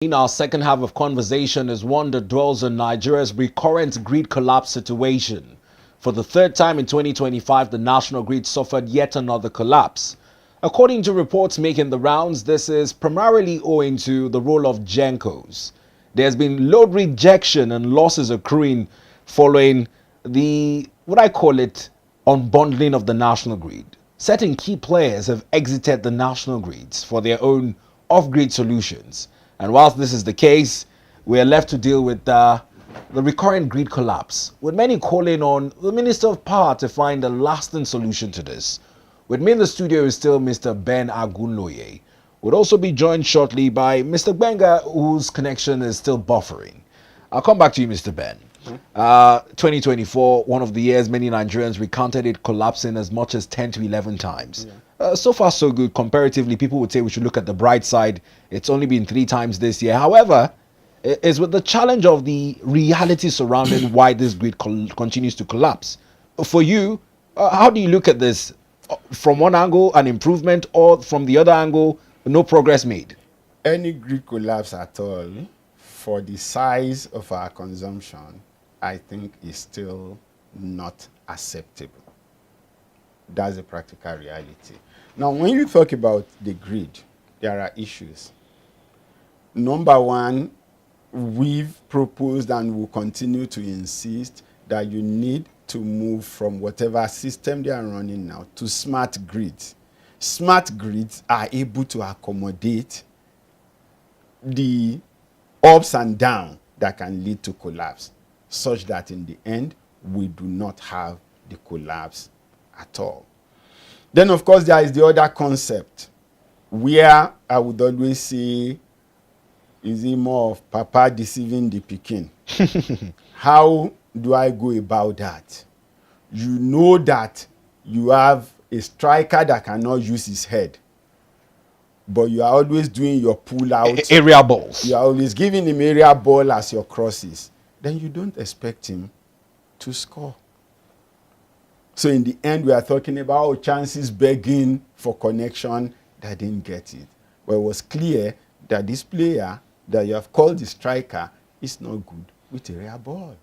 In our second half of conversation is one that dwells on Nigeria's recurrent grid collapse situation. For the third time in 2025, the national grid suffered yet another collapse. According to reports making the rounds, this is primarily owing to the role of Gencos. There's been load rejection and losses accruing following the, what I call it, unbundling of the national grid. Certain key players have exited the national grids for their own off-grid solutions. And whilst this is the case, we are left to deal with the recurrent grid collapse, with many calling on the Minister of Power to find a lasting solution to this. With me in the studio is still Mr. Ben Agunloye. We'll also be joined shortly by Mr. Benga, whose connection is still buffering. I'll come back to you, Mr. Ben. 2024, one of the years many Nigerians recounted it collapsing as much as 10 to 11 times. So far, so good. Comparatively, people would say we should look at the bright side. It's only been 3 times this year. However, it's with the challenge of the reality surrounding why this grid continues to collapse. For you, how do you look at this? From one angle, an improvement, or from the other angle, no progress made? Any grid collapse at all, for the size of our consumption, I think is still not acceptable. That's a practical reality. Now, when you talk about the grid, there are issues. Number one, we've proposed and will continue to insist that you need to move from whatever system they are running now to smart grids. Smart grids are able to accommodate the ups and downs that can lead to collapse, such that in the end, we do not have the collapse at all. Then, of course, there is the other concept, where I would always say, is it more of Papa deceiving the Peking? How do I go about that? You know that you have a striker that cannot use his head, but you are always doing your pull out. Area balls. You are always giving him area ball as your crosses. Then you don't expect him to score. So in the end, we are talking about chances begging for connection that didn't get it. But it was clear that this player that you have called the striker is not good with area ball.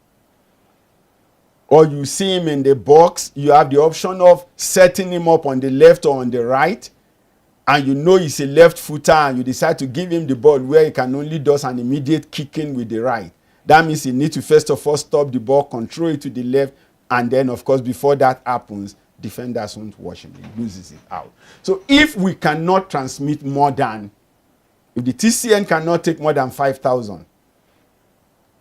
Or you see him in the box, you have the option of setting him up on the left or on the right, and you know he's a left footer, and you decide to give him the ball where he can only do an immediate kicking with the right. That means he needs to first of all stop the ball, control it to the left, and then, of course, before that happens, defenders won't watch him. He loses it out. So if we cannot transmit more than, if the TCN cannot take more than 5,000,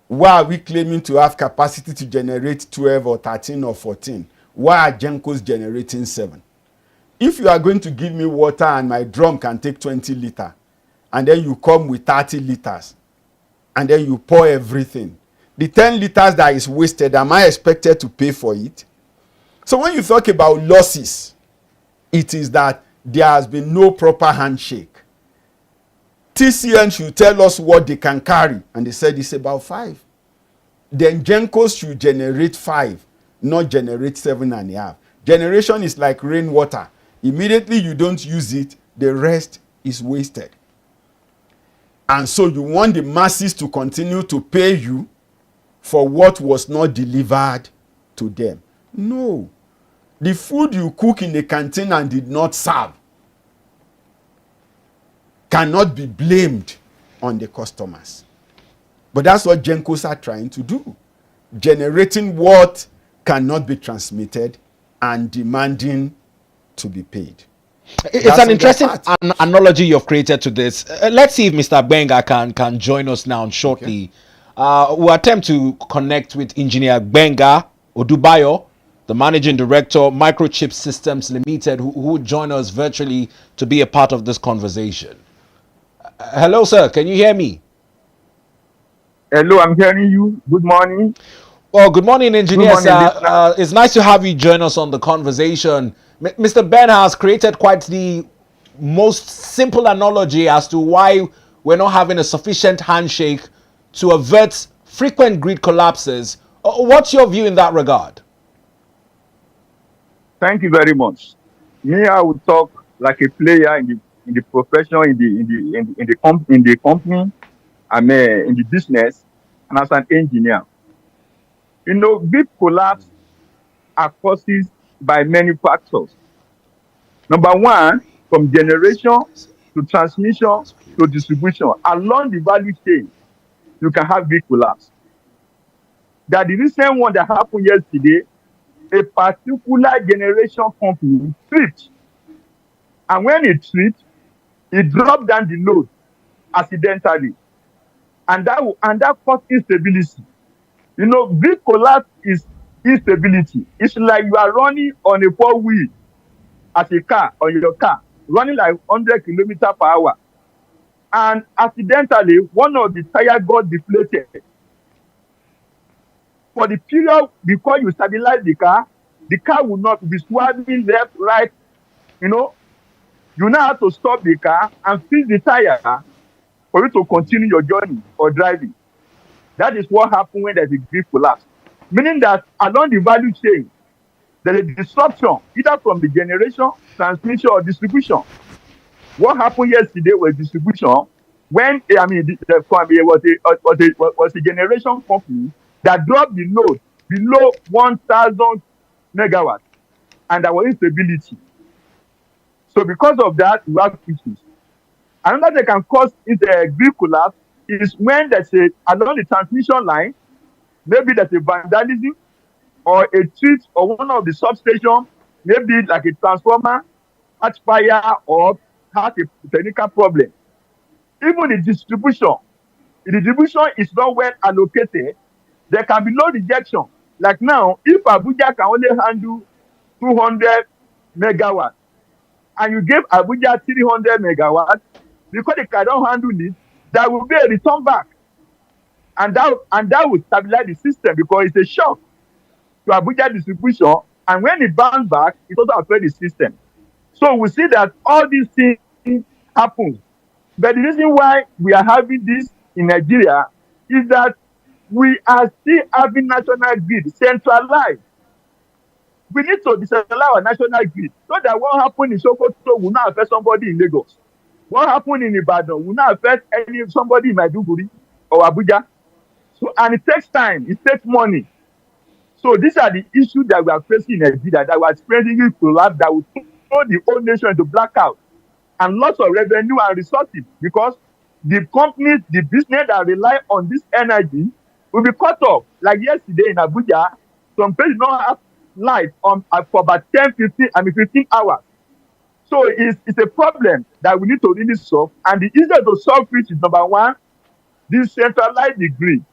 why are we claiming to have capacity to generate 12 or 13 or 14? Why are Gencos generating 7? If you are going to give me water and my drum can take 20 liters, and then you come with 30 liters, and then you pour everything, the 10 liters that is wasted, am I expected to pay for it? So when you talk about losses, it is that there has been no proper handshake. TCN should tell us what they can carry, and they said it's about 5. Then Gencos should generate 5, not generate 7.5. Generation is like rainwater. Immediately you don't use it, the rest is wasted. And so you want the masses to continue to pay you for what was not delivered to them. No. The food you cook in the canteen and did not serve cannot be blamed on the customers. But that's what Gencos are trying to do. Generating what cannot be transmitted and demanding to be paid. It's an interesting analogy you've created to this. Let's see if Mr. Benga can join us now shortly. Okay. We'll attempt to connect with Engineer Benga Odubayo, the Managing Director, Microchip Systems Limited, who will join us virtually to be a part of this conversation. Hello, sir. Can you hear me? Hello, I'm hearing you. Good morning. Well, good morning, engineer. It's nice to have you join us on the conversation. Mr. Ben has created quite the most simple analogy as to why we're not having a sufficient handshake to avert frequent grid collapses. What's your view in that regard? Thank you very much. Me, I would talk like a player in the profession, in the company. in the business and as an engineer. Grid collapse are caused by many factors. Number one, from generation to transmission to distribution along the value chain, you can have grid collapse. That the recent one that happened yesterday, a particular generation company tripped, and when it tripped, it dropped down the load accidentally, and that caused instability. Grid collapse is instability. It's like you are running on a 4-wheel as a car, on your car, running like 100 km/h, and accidentally one of the tire got deflated. For the period before you stabilize the car will not be swerving left, right. You now have to stop the car and fix the tire for you to continue your journey or driving. That is what happens when there's a grid collapse. Meaning that along the value chain, there is a disruption either from the generation, transmission, or distribution. What happened yesterday was distribution. When there was a generation company that dropped the load below 1,000 megawatts, and there was instability. So because of that, we have issues. Another that can cause grid collapse is when there's along the transmission line, maybe there's a vandalism or a treat or one of the substations, maybe like a transformer, catch fire or has a technical problem. Even the distribution is not well allocated. There can be low rejection. Like now, if Abuja can only handle 200 megawatts, and you give Abuja 300 megawatts, because they cannot handle it, there will be a return back. And that will stabilize the system, because it's a shock to Abuja distribution. And when it bounces back, it also affects the system. So we see that all these things happen. But the reason why we are having this in Nigeria is that we are still having national grid centralized. We need to decentralize our national grid so that what happened in Sokoto will not affect somebody in Lagos. What happened in Ibadan will not affect somebody in Maiduguri or Abuja. So, and it takes time, it takes money. So these are the issues that we are facing in Nigeria, that we are experiencing collapse, that will throw the whole nation into blackout and lots of revenue and resources, because the companies, the business that rely on this energy will be cut off. Like yesterday in Abuja, some places don't have light for about 15 hours. So it's a problem that we need to really solve. And the easier to solve it is, number one, decentralize the grid.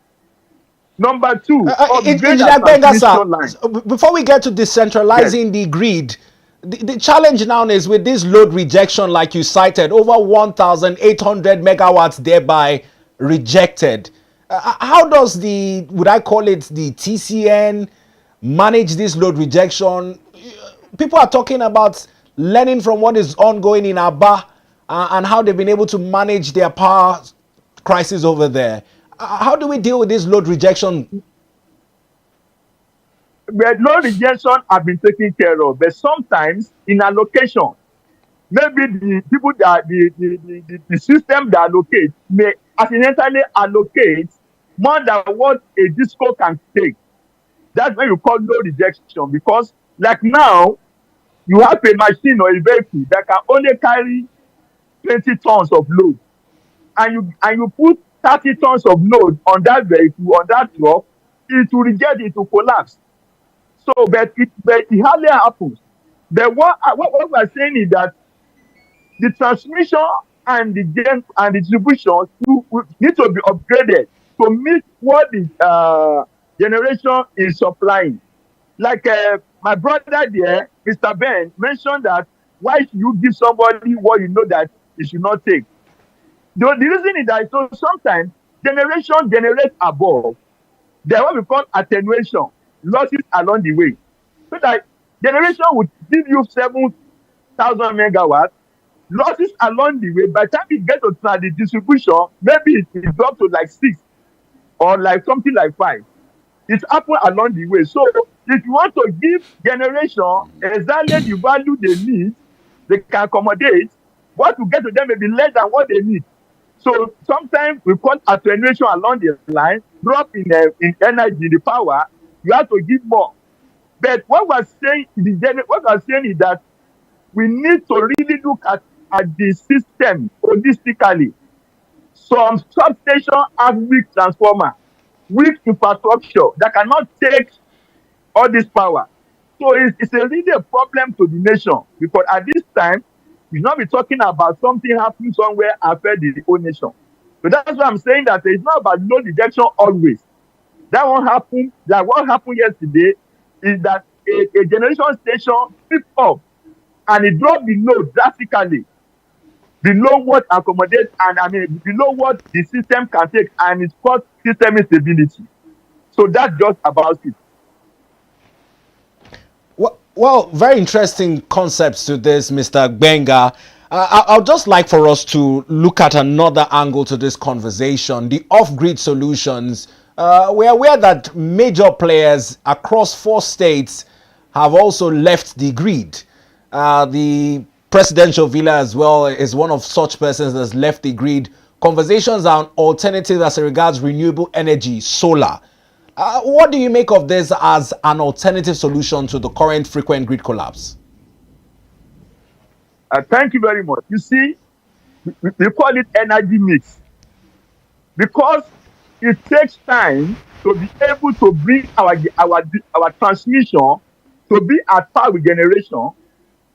Number two, upgrade our transmission line. Before we get to decentralizing the grid, the challenge now is with this load rejection, like you cited, over 1,800 megawatts thereby rejected. How does would I call it the TCN, manage this load rejection? People are talking about learning from what is ongoing in Aba and how they've been able to manage their power crisis over there. How do we deal with this load rejection? But load rejection have been taken care of, but sometimes in allocation, maybe the people that the system that allocate may accidentally allocate more than what a disco can take. That's when you call load rejection, because like now, you have a machine or a vehicle that can only carry 20 tons of load, and you put 30 tons of load on that vehicle, on that truck, it will reject, it will collapse. So, but it hardly happens. But what we're saying is that the transmission and the distribution need to be upgraded to meet what the generation is supplying. Like my brother there, Mr. Ben, mentioned that why should you give somebody what you know that he should not take? The reason is that so sometimes generation generates above. There are what we call attenuation, losses along the way. So that generation would give you 7,000 megawatts, losses along the way. By the time it gets to the distribution, maybe it drops to like 6 or like something like 5. It happens along the way. So if you want to give generation exactly the value they need, they can accommodate. What to get to them may be less than what they need. So sometimes we call attenuation along the line, drop in energy, in the power, you have to give more. But what we're saying, what we're saying is that we need to really look at the system holistically. Some substation have weak transformer, weak infrastructure that cannot take all this power. So it's a really a problem to the nation, because at this time, we should not be talking about something happening somewhere affect the whole nation. So that's why I'm saying that it's not about load rejection always. That won't happen. Like what happened yesterday is that a generation station picked up and it dropped the load drastically below what accommodate, and I mean below what the system can take, and it's caused system instability. So that's just about it. Well, very interesting concepts to this, Mr. Gbenga. I'll just like for us to look at another angle to this conversation, the off-grid solutions. We're aware that major players across 4 states have also left the grid. The presidential villa as well is one of such persons that's left the grid. Conversations on alternatives as regards renewable energy, solar. What do you make of this as an alternative solution to the current frequent grid collapse? Thank you very much. You see, we call it energy mix because it takes time to be able to bring our transmission to be at par with generation,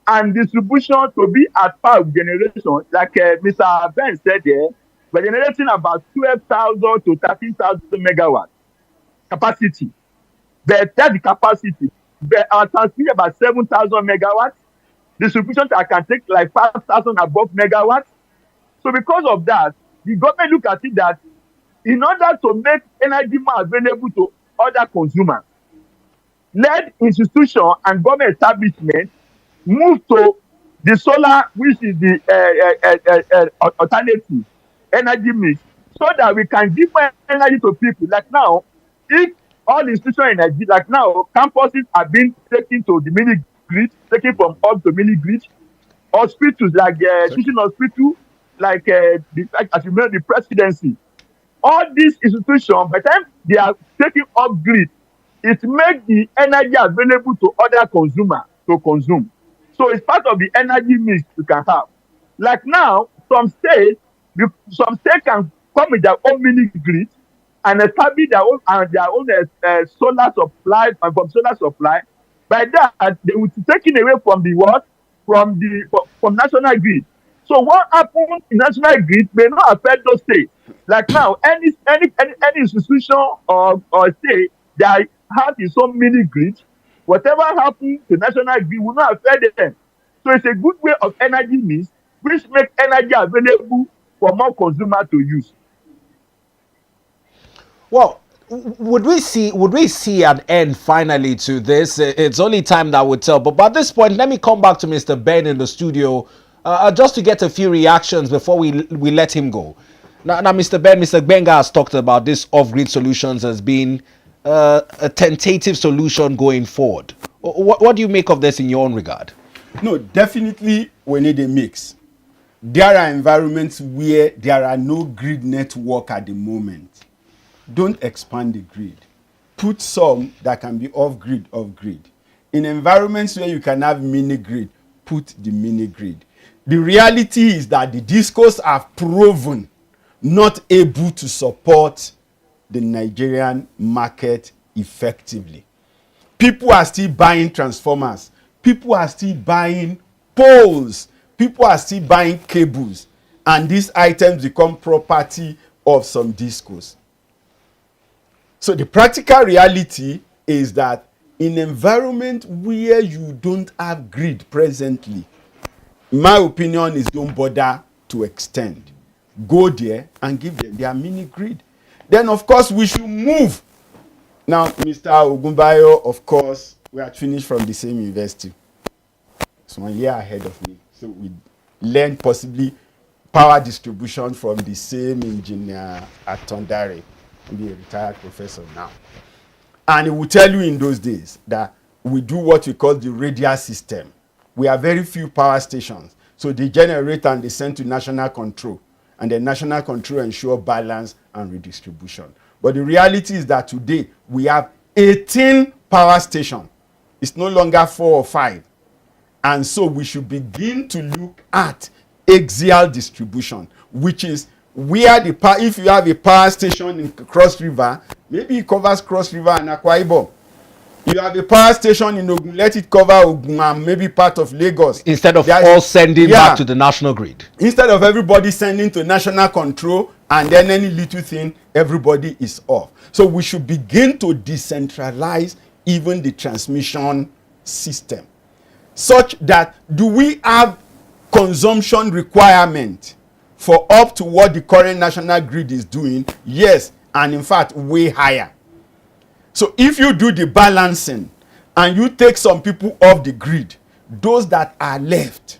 and distribution to be at par with generation. Like Mr. Ben said there, we're generating about 12,000 to 13,000 megawatts capacity. But that's the capacity. But our transmission about 7,000 megawatts. Distribution that can take like 5,000 above megawatts. So because of that, the government look at it that in order to make energy more available to other consumers, let institution and government establishment move to the solar, which is the alternative energy mix, so that we can give more energy to people. Like now, if all institutional energy, like now, campuses are being taken to the mini grid, taken from up to mini grid, hospitals like teaching hospital, like as you know, the presidency. All these institutions, by the time they are taking up grid, it makes the energy available to other consumers to consume. So it's part of the energy mix you can have. Like now, some states can come with their own mini grid and establish their own solar supply, and from solar supply. By that, they will be taken away from the what? From national grid. So what happens in national grid may not affect those states. Like now, any institution or state that has its own mini grid, whatever happens to national grid will not affect them. So it's a good way of energy mix, which makes energy available for more consumers to use. Well, would we see an end finally to this? It's only time that would tell. But at this point, let me come back to Mr. Ben in the studio just to get a few reactions before we let him go. Now, Mr. Ben, Mr. Gbenga has talked about this off-grid solutions as being a tentative solution going forward. What do you make of this in your own regard? No, definitely we need a mix. There are environments where there are no grid network at the moment. Don't expand the grid. Put some that can be off-grid. In environments where you can have mini-grid, put the mini-grid. The reality is that the discos have proven not able to support the Nigerian market effectively. People are still buying transformers. People are still buying poles. People are still buying cables. And these items become property of some discos. So the practical reality is that in an environment where you don't have grid presently, my opinion is don't bother to extend. Go there and give them their mini grid. Then, of course, we should move. Now, Mr. Ogunbayo, of course, we are finished from the same university. So 1 year ahead of me. So we learned possibly power distribution from the same engineer at Tondare. Be a retired professor now. And he will tell you in those days that we do what we call the radial system. We have very few power stations. So they generate and they send to national control. and the national control ensure balance and redistribution. But the reality is that today we have 18 power stations. It's no longer 4 or 5. And so we should begin to look at axial distribution, which is where the power, if you have a power station in Cross River, maybe it covers Cross River and Akwa Ibom. You have a power station in Ogun, let it cover Ogun and maybe part of Lagos. Instead of all sending back to the national grid. Instead of everybody sending to national control and then any little thing, everybody is off. So we should begin to decentralize even the transmission system, such that do we have consumption requirement for up to what the current national grid is doing? Yes, and in fact way higher. So if you do the balancing and you take some people off the grid, those that are left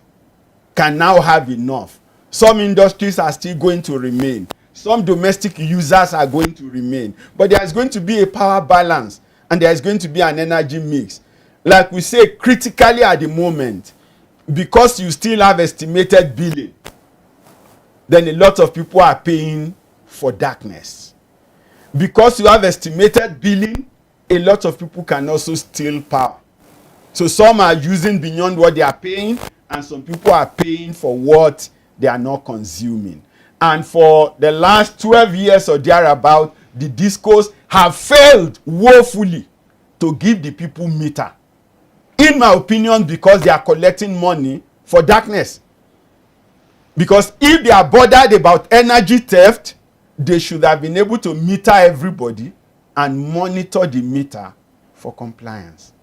can now have enough. Some industries are still going to remain. Some domestic users are going to remain. But there is going to be a power balance and there is going to be an energy mix. Like we say, critically at the moment, because you still have estimated billing, then a lot of people are paying for darkness. Because you have estimated billing, a lot of people can also steal power. So some are using beyond what they are paying, and some people are paying for what they are not consuming. And for the last 12 years or thereabout, the discos have failed woefully to give the people meter. In my opinion, because they are collecting money for darkness. Because if they are bothered about energy theft, they should have been able to meter everybody and monitor the meter for compliance.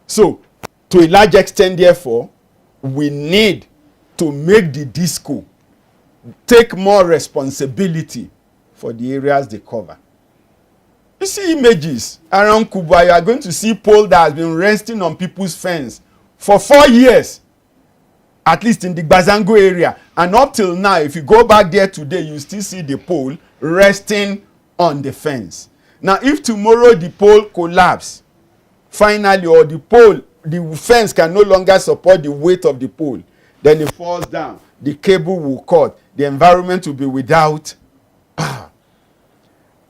So, to a large extent, therefore, we need to make the disco take more responsibility for the areas they cover. You see images around Kuba, you are going to see pole that has been resting on people's fence for 4 years, at least in the Bazango area. And up till now, if you go back there today, you still see the pole resting on the fence. Now, if tomorrow the pole collapse, finally, or the fence can no longer support the weight of the pole, then it falls down, the cable will cut, the environment will be without power.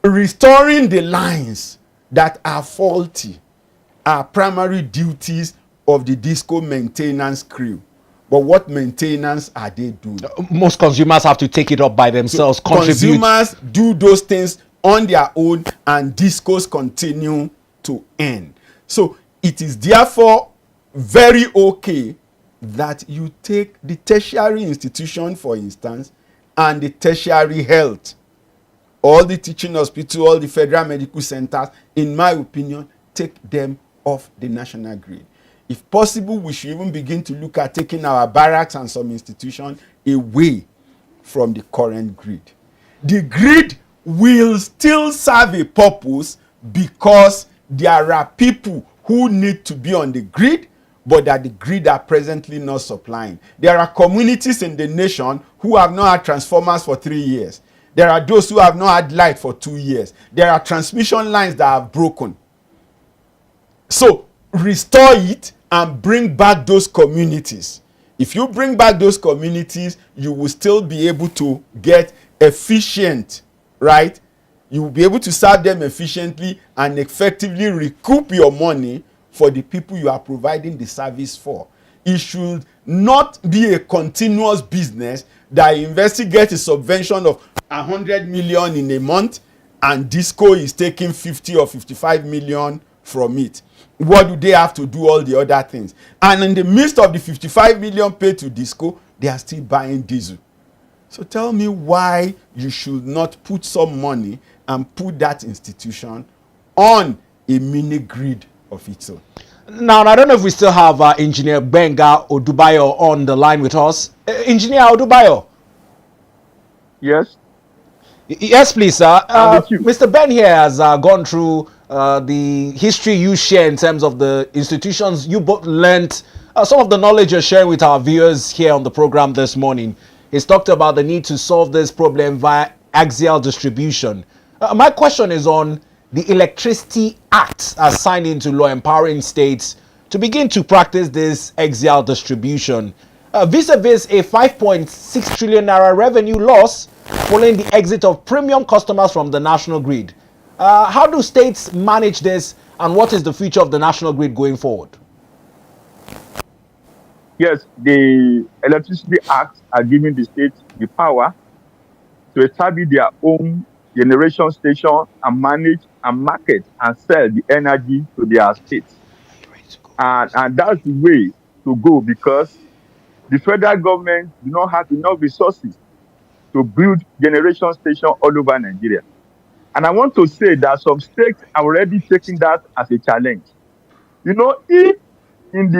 Restoring the lines that are faulty are primary duties of the disco maintenance crew. But what maintenance are they doing? Most consumers have to take it up by themselves. So consumers do those things on their own, and discos continue to end. So it is therefore very okay that you take the tertiary institution, for instance, and the tertiary health, all the teaching hospitals, all the federal medical centers, in my opinion, take them off the national grid. If possible, we should even begin to look at taking our barracks and some institutions away from the current grid. The grid will still serve a purpose because there are people who need to be on the grid, but that the grid are presently not supplying. There are communities in the nation who have not had transformers for 3 years. There are those who have not had light for 2 years. There are transmission lines that have broken. So restore it and bring back those communities. If you bring back those communities, you will still be able to get efficient, right? You will be able to serve them efficiently and effectively recoup your money for the people you are providing the service for. It should not be a continuous business that investigates a subvention of 100 million in a month and disco is taking 50 or 55 million from it. What do they have to do all the other things? And in the midst of the 55 million paid to disco, they are still buying diesel. So tell me why you should not put some money and put that institution on a mini grid of its own. Now, I don't know if we still have Engineer Benga Odubayo on the line with us. Engineer Odubayo. Yes. Yes, please, sir. with you. Mr. Ben here has gone through the history you share in terms of the institutions you both learnt, some of the knowledge you're sharing with our viewers here on the program this morning. He's talked about the need to solve this problem via axial distribution. My question is on the Electricity Act as signed into law empowering states to begin to practice this axial distribution. vis-a-vis a 5.6 trillion naira revenue loss following the exit of premium customers from the national grid. How do states manage this, and what is the future of the national grid going forward? Yes, the Electricity Act are giving the states the power to establish their own generation station and manage and market and sell the energy to their states. And that's the way to go, because the federal government do not have enough resources to build generation station all over Nigeria. And I want to say that some states are already taking that as a challenge. You know, if when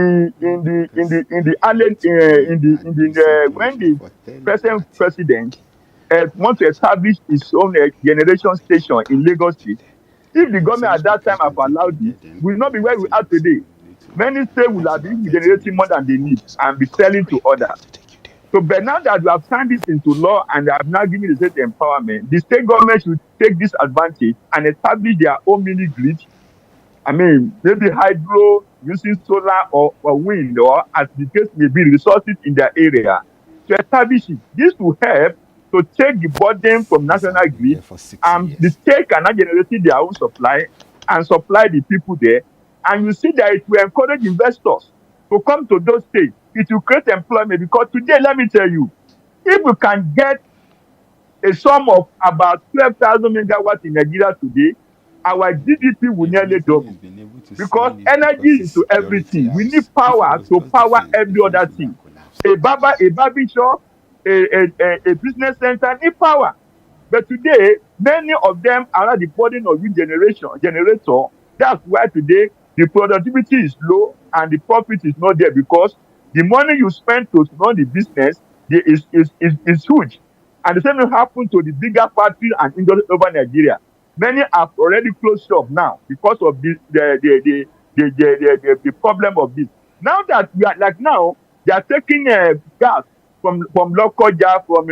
the present president want to establish his own generation station in Lagos State, if the government at that time have allowed it, we will not be where we are today. Many states will have been generating more than they need and be selling to others. So, but now that we have signed this into law and have now given the state empowerment, the state government should take this advantage and establish their own mini grid. I mean, maybe hydro, using solar or wind, or as the case may be, resources in their area to establish it. This will help to take the burden from national grid, and the state cannot generate their own supply and supply the people there. And you see that it will encourage investors to come to those states. It will create employment, because today, let me tell you, if we can get a sum of about 12,000 megawatts in Nigeria today, our GDP will nearly double, because energy is to everything. We need power to power every other thing. A barber shop, a business center need power. But today, many of them are not the burden of generator. That's why today the productivity is low and the profit is not there, because the money you spend to run the business is huge. And the same will happen to the bigger factories and industries over Nigeria. Many have already closed shop now because of the problem of this. Now that we are like now, they are taking gas from Lokoja, from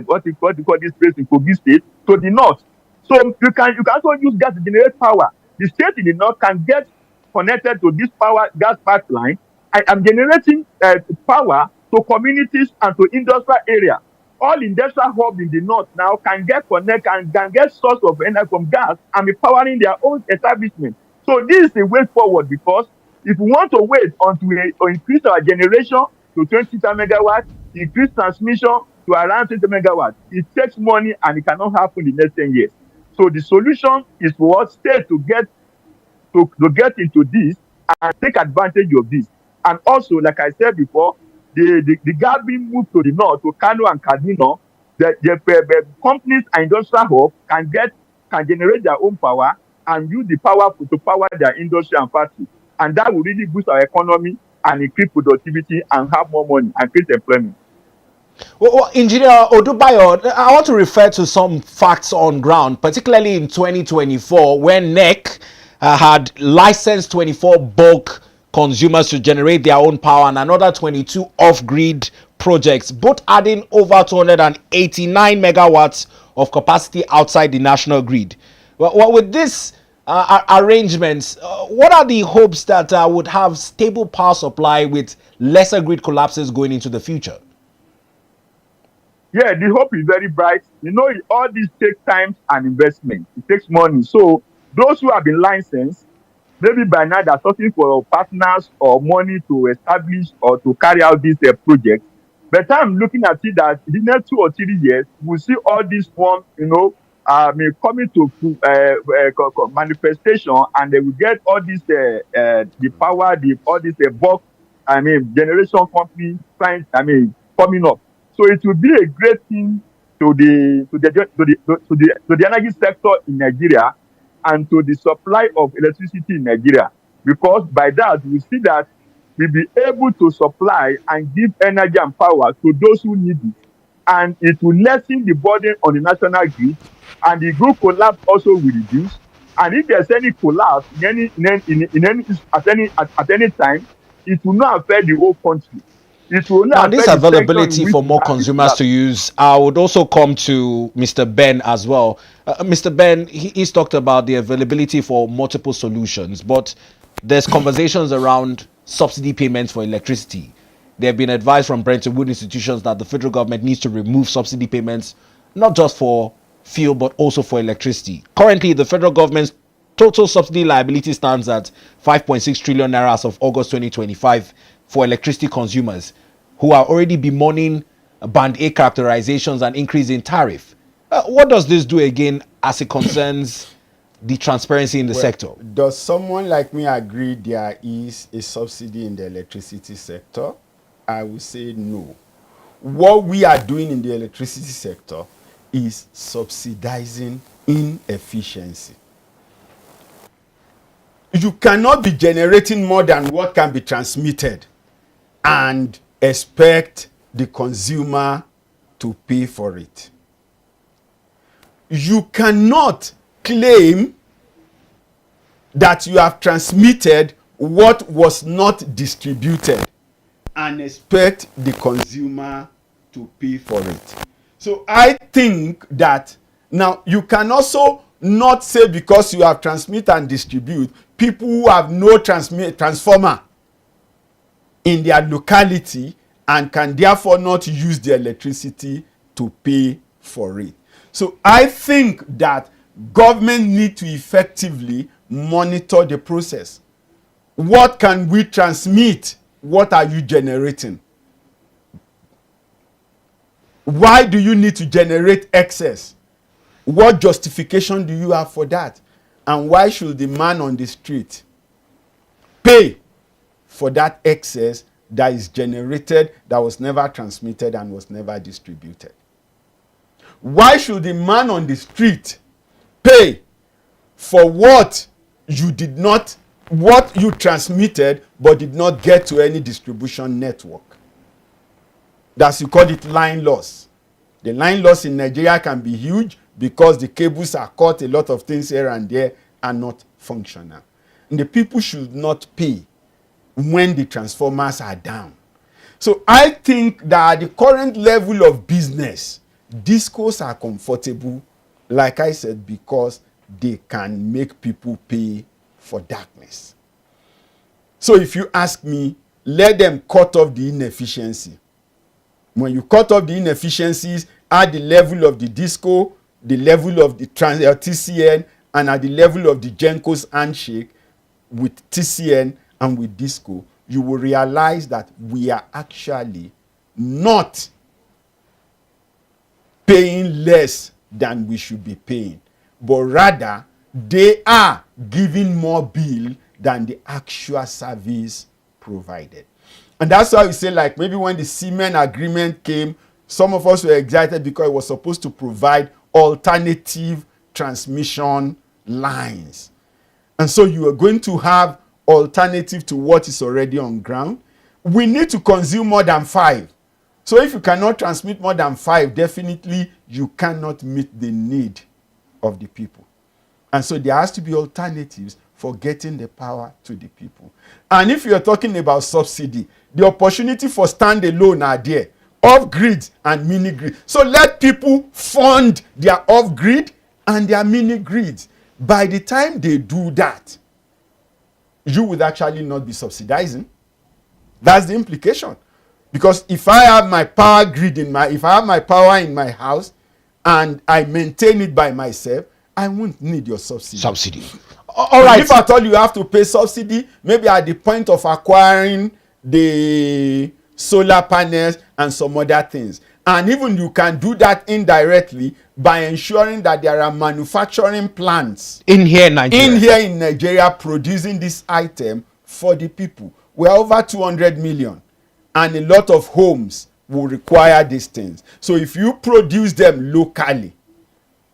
what you call this place in Kogi State to the north. So you can also use gas to generate power. The state in the north can get connected to this gas pipeline. I am generating power to communities and to industrial area. All industrial hubs in the north now can get connect and can get source of energy from gas and be powering their own establishment. So this is a way forward, because if we want to wait until we increase our generation to 20 megawatts, increase transmission to around 20 megawatts, it takes money and it cannot happen in the next 10 years. So the solution is for us states to get into this and take advantage of this. And also, like I said before, the gas being moved to the north, to Kano and Kaduna, the companies and industrial hubs can generate their own power and use the power to power their industry and factory. And that will really boost our economy and increase productivity and have more money and create employment. Well, Engineer Odubayo, I want to refer to some facts on ground, particularly in 2024, when NEC had licensed 24 bulk consumers to generate their own power and another 22 off-grid projects, both adding over 289 megawatts of capacity outside the national grid. Well, with this arrangements, what are the hopes that would have stable power supply with lesser grid collapses going into the future? Yeah, the hope is very bright. You know, all this takes time and investment. It takes money. So those who have been licensed, maybe by now they're searching for partners or money to establish or to carry out this project. But I'm looking at it that in the next 2 or 3 years, we'll see all this one, coming to manifestation, and they will get all this the power, all this bulk, generation company coming up. So it will be a great thing to the energy sector in Nigeria and to the supply of electricity in Nigeria, because by that we see that we'll be able to supply and give energy and power to those who need it, and it will lessen the burden on the national grid, and the grid collapse also will reduce. And if there's any collapse at any time, it will not affect the whole country. Now, this availability for more consumers to use, I would also come to Mr. Ben as well. Mr. Ben, he's talked about the availability for multiple solutions, but there's conversations around subsidy payments for electricity. There have been advice from Bretton Woods institutions that the federal government needs to remove subsidy payments, not just for fuel, but also for electricity. Currently, the federal government's total subsidy liability stands at 5.6 trillion naira as of August 2025 for electricity consumers who are already bemoaning Band A characterizations and increase in tariff. What does this do again as it concerns the transparency in the sector? Does someone like me agree there is a subsidy in the electricity sector? I would say no. What we are doing in the electricity sector is subsidizing inefficiency. You cannot be generating more than what can be transmitted and expect the consumer to pay for it. You cannot claim that you have transmitted what was not distributed and expect the consumer to pay for it. So I think that now you can also not say because you have transmit and distribute, people who have no transformer in their locality and can therefore not use the electricity to pay for it. So I think that government need to effectively monitor the process. What can we transmit? What are you generating? Why do you need to generate excess? What justification do you have for that? And why should the man on the street pay for that excess that is generated, that was never transmitted and was never distributed? Why should the man on the street pay for what you transmitted but did not get to any distribution network? That's, you call it line loss. The line loss in Nigeria can be huge because the cables are cut, a lot of things here and there are not functional. And the people should not pay when the transformers are down. So I think that at the current level of business, discos are comfortable, like I said, because they can make people pay for darkness. So if you ask me, let them cut off the inefficiency. When you cut off the inefficiencies at the level of the disco, the level of the TCN, and at the level of the Gencos handshake with TCN and with disco, you will realize that we are actually not paying less than we should be paying, but rather they are giving more bill than the actual service provided. And that's why we say, like, maybe when the Siemens agreement came, some of us were excited because it was supposed to provide alternative transmission lines. And so you are going to have alternative to what is already on ground. We need to consume more than 5. So if you cannot transmit more than 5, definitely you cannot meet the need of the people. And so there has to be alternatives for getting the power to the people. And if you're talking about subsidy, the opportunity for standalone are there, off-grid and mini-grid. So let people fund their off-grid and their mini-grids. By the time they do that, you would actually not be subsidizing. That's the implication. Because if I have my power grid if I have my power in my house and I maintain it by myself, I won't need your subsidy. All right. If at all you have to pay subsidy, maybe at the point of acquiring the solar panels and some other things. And even you can do that indirectly by ensuring that there are manufacturing plants in here in Nigeria producing this item for the people. We're over 200 million and a lot of homes will require these things. So if you produce them locally,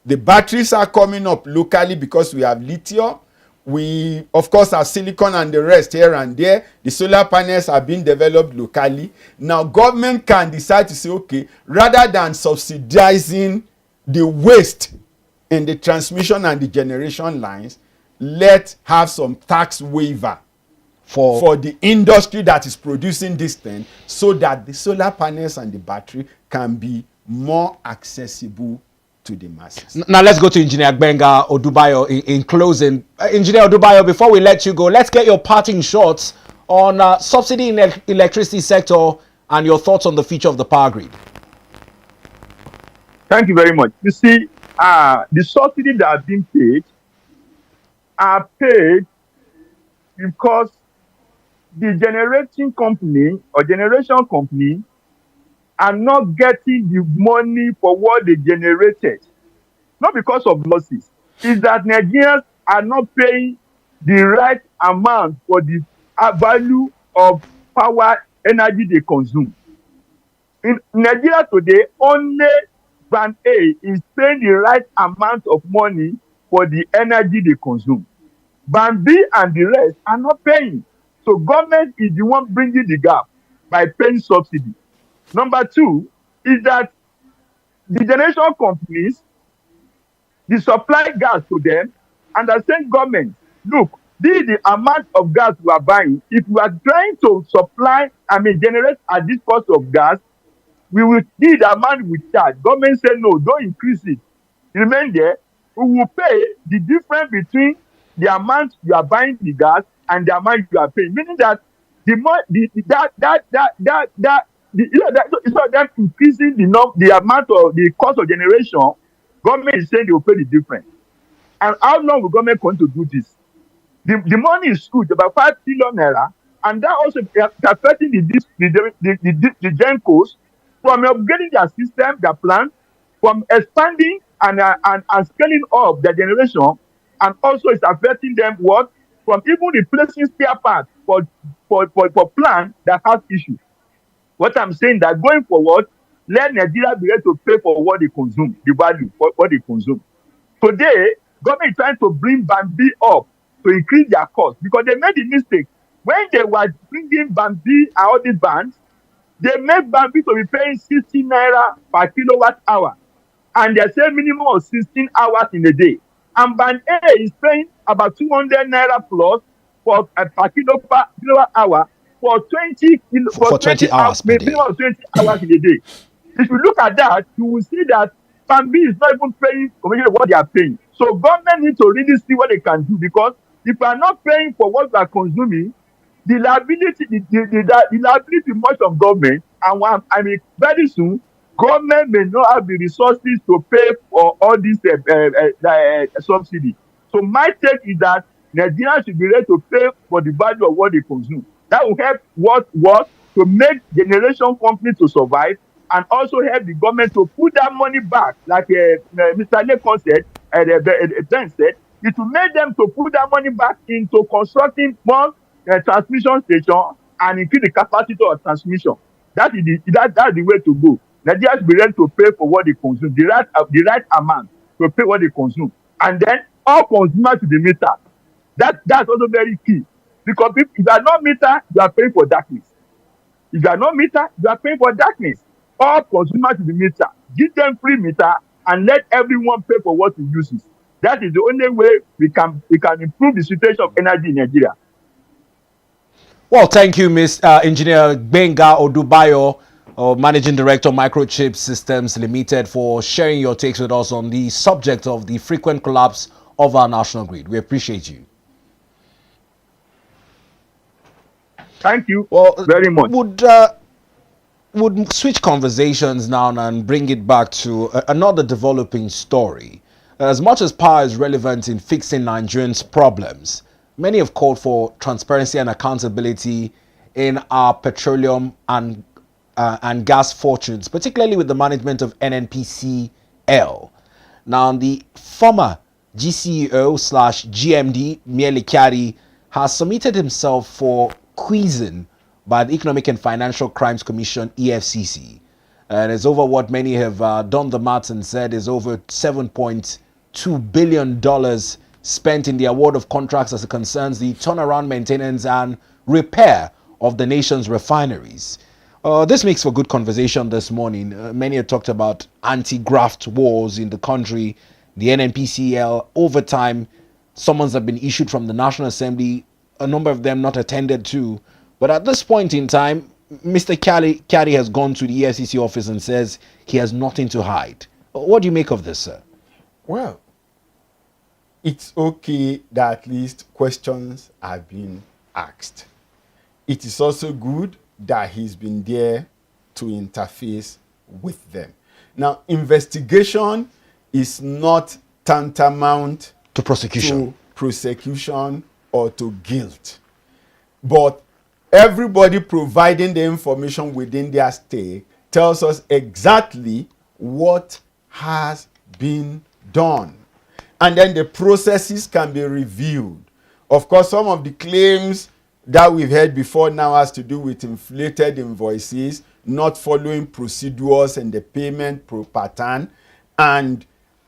the batteries are coming up locally because we have lithium. We, of course, have silicon and the rest here and there. The solar panels are being developed locally. Now, government can decide to say, okay, rather than subsidizing the waste in the transmission and the generation lines, let's have some tax waiver for the industry that is producing this thing so that the solar panels and the battery can be more accessible to the masses. Now let's go to Engineer Gbenga Odubayo in closing. Engineer Odubayo, before we let you go, let's get your parting shots on subsidy in electricity sector and your thoughts on the future of the power grid. Thank you very much. You see, the subsidy that are being paid are paid because the generating company or generation company are not getting the money for what they generated. Not because of losses. It's that Nigerians are not paying the right amount for the value of power energy they consume. In Nigeria today, only Band A is paying the right amount of money for the energy they consume. Band B and the rest are not paying. So government is the one bringing the gap by paying subsidy. Number two is that the generation companies, they supply gas to them, and the same government, look, this is the amount of gas we are buying. If we are trying to generate at this cost of gas, we will need the amount we charge. Government say no, don't increase it. Remain there. We will pay the difference between the amount you are buying the gas and the amount you are paying. Meaning that it's not that increasing the amount of the cost of generation. Government is saying they will pay the difference. And how long will government continue to do this? The money is good, about 5 billion naira, and that also affecting the Gencos from upgrading their system, their plant, from expanding and scaling up their generation, and also it's affecting them what? From even replacing spare parts for plant that has issues. What I'm saying that going forward, let Nigeria be able to pay for what they consume, the value for what they consume. Today, government is trying to bring Band B up to increase their cost because they made the mistake. When they were bringing Band B and all these bands, they made Band B to be paying 60 naira per kilowatt hour. And they say minimum of 16 hours in a day. And Band A is paying about 200 naira plus per kilowatt hour for 20 hours per day. Minimum of 20 hours in a day. If you look at that, you will see that Band B is not even paying what they are paying. So government needs to really see what they can do, because if we are not paying for what we are consuming, the liability much on government, and very soon government may not have the resources to pay for all these subsidies. So my take is that Nigerians should be ready to pay for the value of what they consume. That will help what to make generation companies to survive, and also help the government to put that money back, like Mr. Lekon said, Ben said, it will make them to put that money back into constructing more transmission station and increase the capacity of transmission. That's the way to go. Nigerians should be ready to pay for what they consume, the right amount to pay what they consume, and then all consumers to be metered. That's also very key, because if you are not metered, you are paying for darkness. If you are not metered, you are paying for darkness. All consumers to be metered. Give them free meter and let everyone pay for what he uses. That is the only way we can improve the situation of energy in Nigeria. Well, thank you, Engineer Gbenga Odubayo, Managing Director, Microchip Systems Limited, for sharing your takes with us on the subject of the frequent collapse of our national grid. We appreciate you. Thank you very much. Would switch conversations now and bring it back to another developing story. As much as power is relevant in fixing Nigerians' problems, many have called for transparency and accountability in our petroleum and gas fortunes, particularly with the management of NNPCL. Now, the former GCEO/GMD, Mele Kyari, has submitted himself for quizzing by the Economic and Financial Crimes Commission, EFCC. And it's over what many have done the maths and said is over $7.2 billion spent in the award of contracts as it concerns the turnaround, maintenance, and repair of the nation's refineries. This makes for good conversation this morning. Many have talked about anti-graft wars in the country, the NNPCL. Over time, summons have been issued from the National Assembly, a number of them not attended to. But at this point in time, Mr. Kyari has gone to the EFCC office and says he has nothing to hide. What do you make of this, sir? Well, it's okay that at least questions are being asked. it is also good that he's been there to interface with them. Now, investigation is not tantamount To prosecution. to prosecution or to guilt. But everybody providing the information within their stake tells us exactly what has been done. And then the processes can be reviewed. Of course, some of the claims that we've heard before now has to do with inflated invoices, not following procedures and the payment pattern, and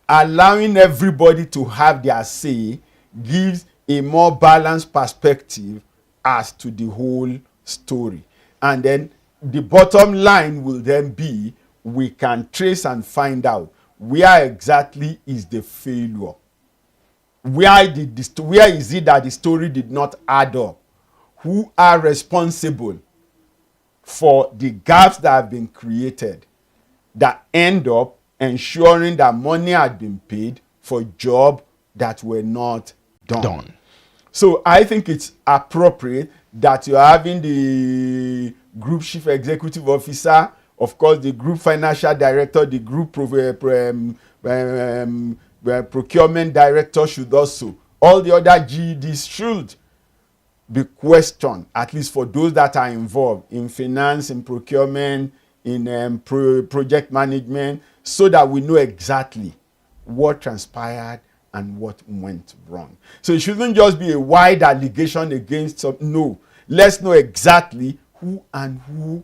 allowing everybody to have their say gives a more balanced perspective as to the whole story. And then the bottom line will then be, we can trace and find out where exactly is the failure. Where is it that the story did not add up? Who are responsible for the gaps that have been created that end up ensuring that money had been paid for jobs that were not done. So I think it's appropriate that you're having the group chief executive officer, of course the group financial director, the group procurement director should also, all the other GEDs should be questioned, at least for those that are involved in finance, in procurement, in project management, so that we know exactly what transpired and what went wrong. So it shouldn't just be a wide allegation against some. No, let's know exactly who and who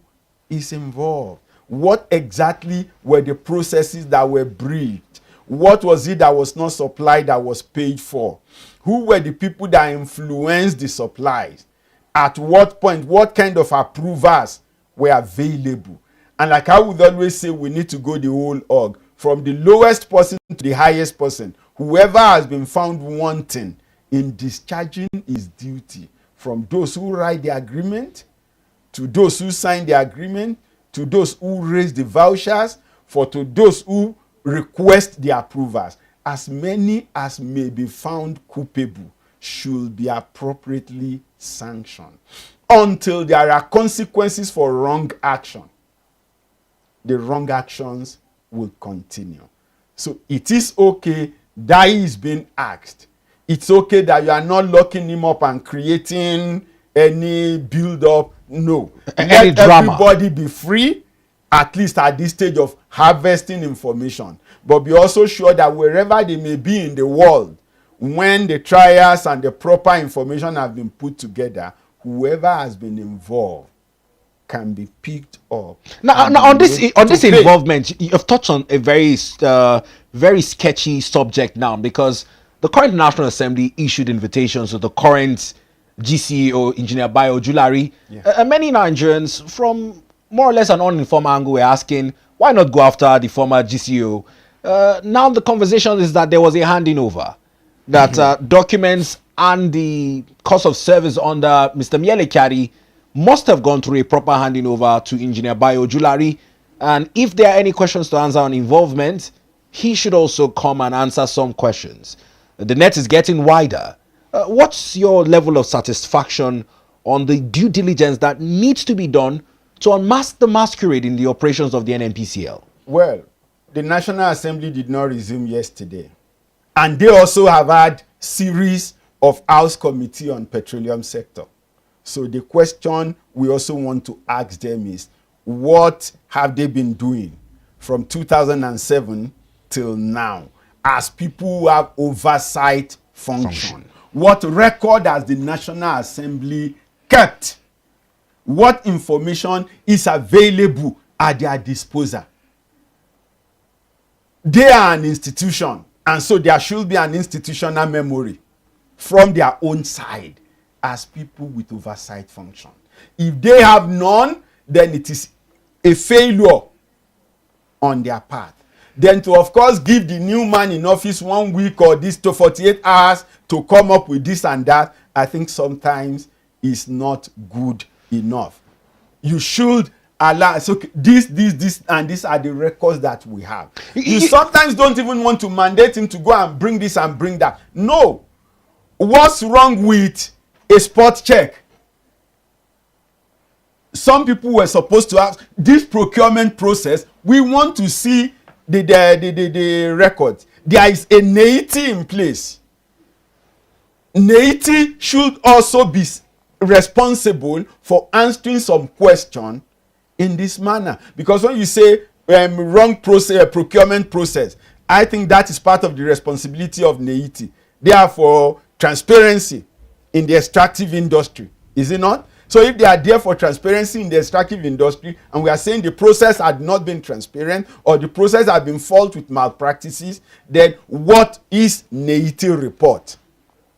is involved. What exactly were the processes that were breached? What was it that was not supplied that was paid for? Who were the people that influenced the supplies? At what point? What kind of approvers were available? And like I would always say, we need to go the whole hog, from the lowest person to the highest person. Whoever has been found wanting in discharging his duty, from those who write the agreement, to those who sign the agreement, to those who raise the vouchers, to those who request the approvers, as many as may be found culpable should be appropriately sanctioned. Until there are consequences for wrong action, the wrong actions will continue. So it is okay that he is being asked. It's okay that you are not locking him up and creating any build-up. No. Any Let drama. everybody be free, at least at this stage of harvesting information. But be also sure that wherever they may be in the world, when the trials and the proper information have been put together, whoever has been involved can be picked up. Now on this involvement, you've touched on a very sketchy subject now, because the current National Assembly issued invitations to the current GCEO, Engineer Bayo Julari. And many Nigerians from more or less an uninformed angle were asking, why not go after the former GCEO? Now the conversation is that there was a handing over, that documents and the course of service under Mr. Mele Kyari must have gone through a proper handing over to Engineer Bayo Julari. And if there are any questions to answer on involvement, he should also come and answer some questions. The net is getting wider. What's your level of satisfaction on the due diligence that needs to be done to unmask the masquerade in the operations of the NNPCL? Well, the National Assembly did not resume yesterday. And they also have had series of House Committee on Petroleum Sector. So the question we also want to ask them is, what have they been doing from 2007 till now as people who have oversight function? What record has the National Assembly kept? What information is available at their disposal? They are an institution, and so there should be an institutional memory from their own side as people with oversight function. If they have none, then it is a failure on their part. Then to, of course, give the new man in office 1 week or this to 48 hours to come up with this and that, I think sometimes is not good enough. You should allow, so this, and these are the records that we have. You sometimes don't even want to mandate him to go and bring this and bring that. No. What's wrong with a spot check? some people were supposed to have this procurement process. We want to see the records. There is a NNPCL in place. NNPCL should also be responsible for answering some question in this manner, because when you say wrong process, procurement process, I think that is part of the responsibility of NNPCL. Therefore, transparency in the extractive industry, is it not? So if they are there for transparency in the extractive industry, and we are saying the process had not been transparent, or the process had been fault with malpractices, then what is NNPCL report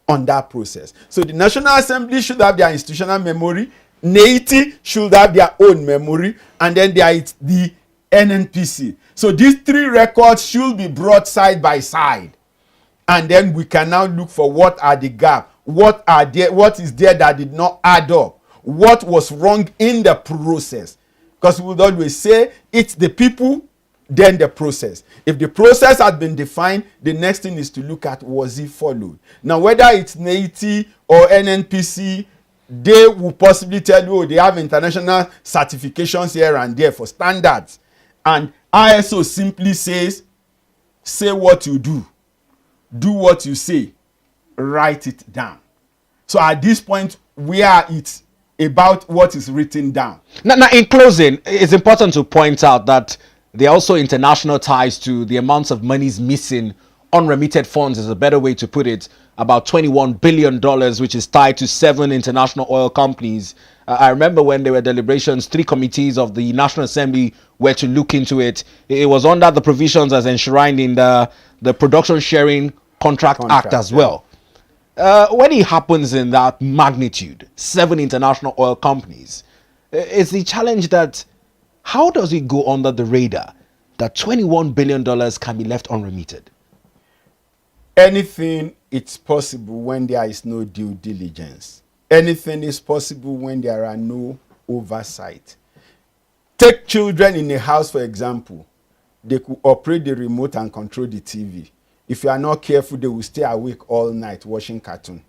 on that process? So the National Assembly should have their institutional memory, NNPCL should have their own memory, and then there is the NNPC. So these three records should be brought side by side, and then we can now look for what are the gaps, what is there that did not add up, what was wrong in the process. Because we would always say it's the people, then the process. If the process had been defined, the next thing is to look at, was it followed? Now, whether it's NNPCL or NNPC, they will possibly tell you, oh, they have international certifications here and there for standards. And ISO simply says, say what you do what you say, write it down. So at this point, where it's about what is written down. Now, in closing, it's important to point out that there are also international ties to the amounts of monies missing. Unremitted funds is a better way to put it. About $21 billion, which is tied to 7 international oil companies. I remember when there were deliberations, 3 committees of the National Assembly were to look into it. It was under the provisions as enshrined in the Production Sharing Contract Act as well. When it happens in that magnitude, 7 international oil companies, it's the challenge that how does it go under the radar that $21 billion can be left unremitted? Anything it's possible when there is no due diligence. Anything is possible when there are no oversight. Take children in a house, for example. They could operate the remote and control the TV. If you are not careful, they will stay awake all night watching cartoon.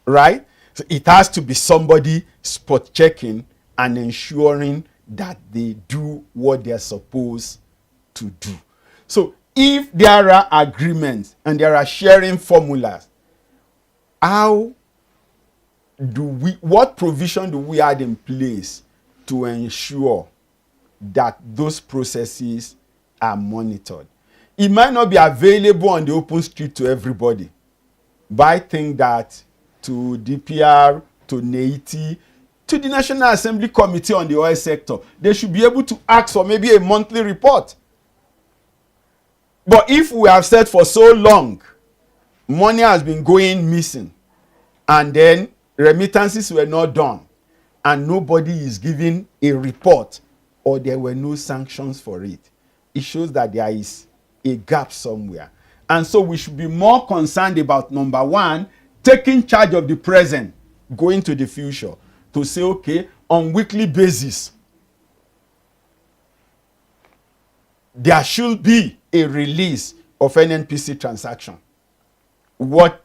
Right? So it has to be somebody spot checking and ensuring that they do what they are supposed to do. So if there are agreements and there are sharing formulas, what provision do we add in place to ensure that those processes are monitored? It might not be available on the open street to everybody, but I think that to DPR, to NNPCL, to the National Assembly Committee on the Oil Sector, they should be able to ask for maybe a monthly report. But if we have said for so long, money has been going missing, and then remittances were not done, and nobody is giving a report, or there were no sanctions for it, it shows that there is a gap somewhere. And so we should be more concerned about, number one, taking charge of the present, going to the future, to say, okay, on weekly basis, there should be a release of NNPC transaction. What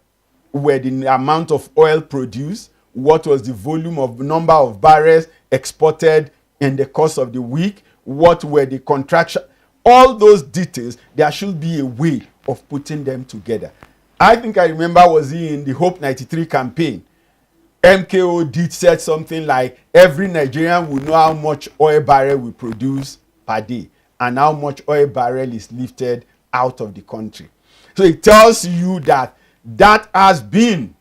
were the amount of oil produced? What was the volume of number of barrels exported in the course of the week? What were the contraction? All those details, there should be a way of putting them together. I think I remember was he in the Hope 93 campaign. MKO did said something like every Nigerian will know how much oil barrel we produce per day and how much oil barrel is lifted out of the country. So it tells you that that has been,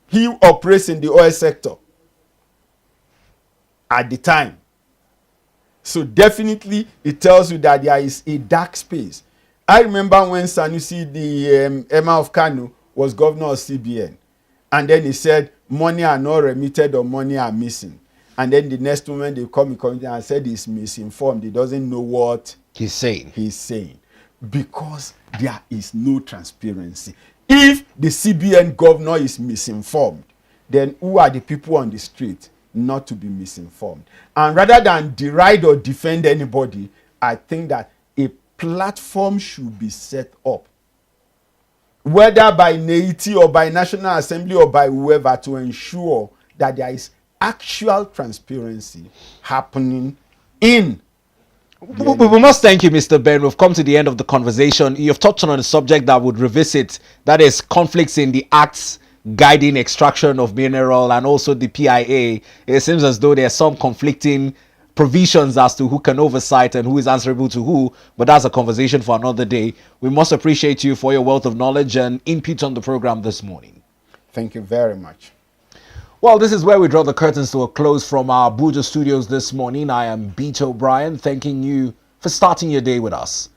he operates in the oil sector at the time. So definitely it tells you that there is a dark space. I remember when Sanusi, the Emir of Kano, was governor of CBN, and then he said money are not remitted or money are missing. And then the next moment they come in and said he's misinformed. He doesn't know what He's saying. Because there is no transparency. If the CBN governor is misinformed, then who are the people on the street not to be misinformed? And rather than deride or defend anybody, I think that a platform should be set up, whether by NNPCL or by National Assembly or by whoever, to ensure that there is actual transparency happening in We must thank you, Mr. Ben. We've come to the end of the conversation. You've touched on a subject that would revisit, that is conflicts in the acts guiding extraction of mineral and also the PIA. It seems as though there are some conflicting provisions as to who can oversight and who is answerable to who, but that's a conversation for another day. We must appreciate you for your wealth of knowledge and input on the program this morning. Thank you very much. Well, this is where we draw the curtains to a close from our Abuja studios this morning. I am Beat O'Brien, thanking you for starting your day with us.